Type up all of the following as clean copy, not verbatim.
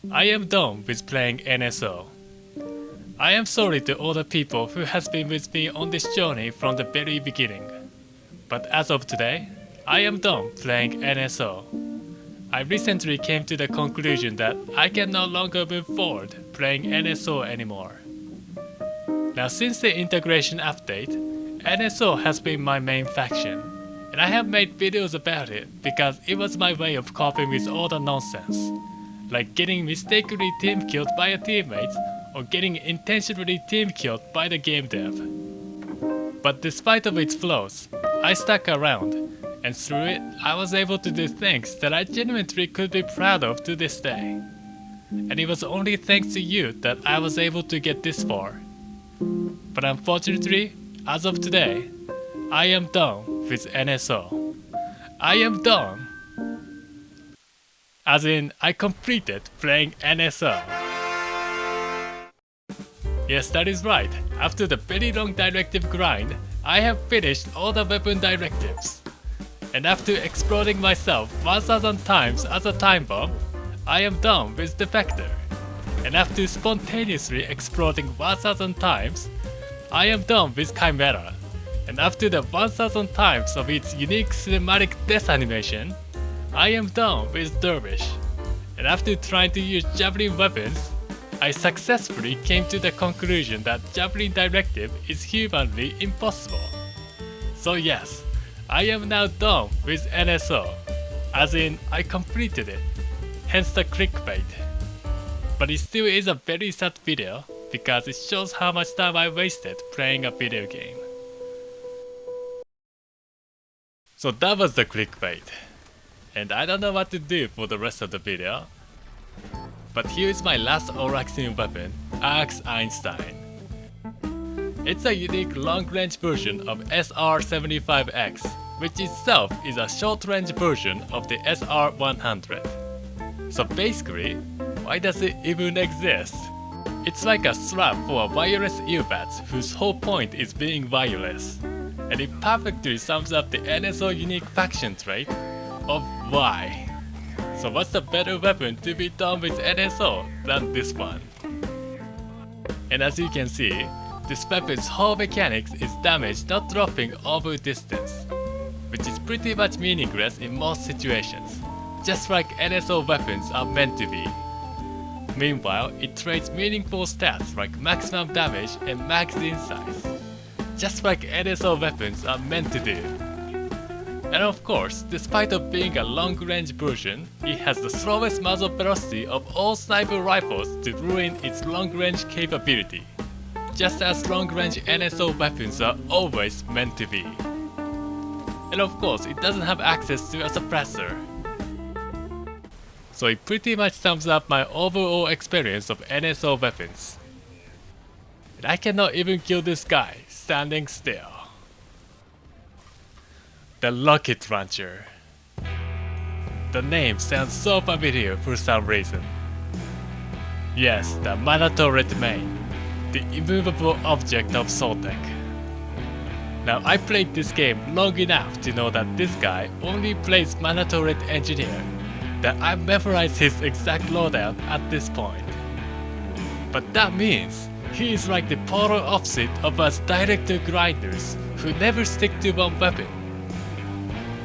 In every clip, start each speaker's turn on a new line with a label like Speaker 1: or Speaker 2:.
Speaker 1: I am done with playing NSO. I am sorry to all the people who has been with me on this journey from the very beginning. But as of today, I am done playing NSO. I recently came to the conclusion that I can no longer move forward playing NSO anymore. Now since the integration update, NSO has been my main faction, and I have made videos about it because it was my way of coping with all the nonsense, like getting mistakenly team killed by a teammate or getting intentionally team killed by the game dev. But despite of its flaws, I stuck around, and through it I was able to do things that I genuinely could be proud of to this day. And it was only thanks to you that I was able to get this far. But unfortunately, as of today, I am done with NSO. I am done. As in, I completed playing NSO. Yes, that is right. After the very long directive grind, I have finished all the weapon directives. And after exploding myself 1000 times as a time bomb, I am done with Defector. And after spontaneously exploding 1000 times, I am done with Chimera. And after the 1000 times of its unique cinematic death animation, I am done with Dervish. And after trying to use Javelin weapons, I successfully came to the conclusion that Javelin Directive is humanly impossible. So yes, I am now done with NSO, as in I completed it, hence the clickbait. But it still is a very sad video because it shows how much time I wasted playing a video game. So that was the clickbait, and I don't know what to do for the rest of the video. But here is my last Oraxian weapon, Axe Einstein. It's a unique long-range version of SR-75X, which itself is a short-range version of the SR-100. So basically, why does it even exist? It's like a strap for a wireless earbuds whose whole point is being wireless. And it perfectly sums up the NSO unique faction trait of why. So what's the better weapon to be done with NSO than this one? And as you can see, this weapon's whole mechanics is damage not dropping over distance, which is pretty much meaningless in most situations, just like NSO weapons are meant to be. Meanwhile, it trades meaningful stats like maximum damage and magazine size, just like NSO weapons are meant to do. And of course, despite of being a long-range version, it has the slowest muzzle velocity of all sniper rifles to ruin its long-range capability, just as long-range NSO weapons are always meant to be. And of course, it doesn't have access to a suppressor. So it pretty much sums up my overall experience of NSO weapons. And I cannot even kill this guy standing still. The Rocket Launcher. The name sounds so familiar for some reason. Yes, the Mana Turret main, the immovable object of Soltec. Now I played this game long enough to know that this guy only plays Mana Turret Engineer, that I've memorized his exact loadout at this point. But that means he is like the polar opposite of us director grinders who never stick to one weapon.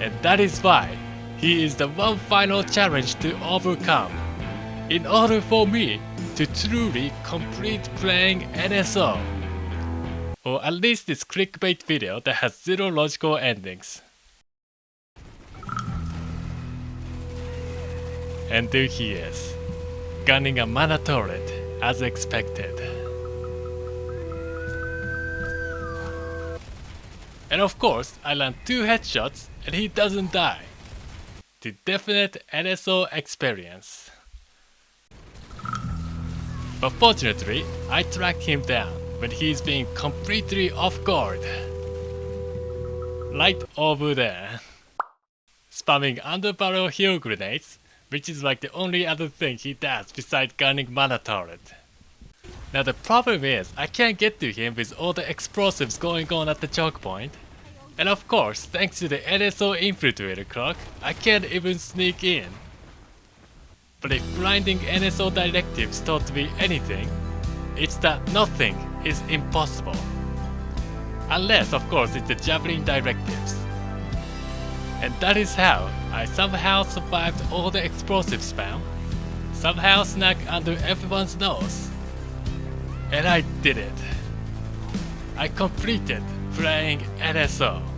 Speaker 1: And that is why he is the one final challenge to overcome in order for me to truly complete playing NSO. Or at least this clickbait video that has zero logical endings. And there he is, gunning a mana turret as expected. And of course, I land 2 headshots and he doesn't die. The definite NSO experience. But fortunately, I tracked him down when he's being completely off guard. Right over there. Spamming under-barrel heal grenades, which is like the only other thing he does besides gunning mana turret. Now the problem is, I can't get to him with all the explosives going on at the choke point. And of course, thanks to the NSO infiltrator clock, I can't even sneak in. But if grinding NSO directives taught me anything, it's that nothing is impossible. Unless, of course, it's the javelin directives. And that is how I somehow survived all the explosive spam, somehow snuck under everyone's nose. And I did it. I completed playing NSO.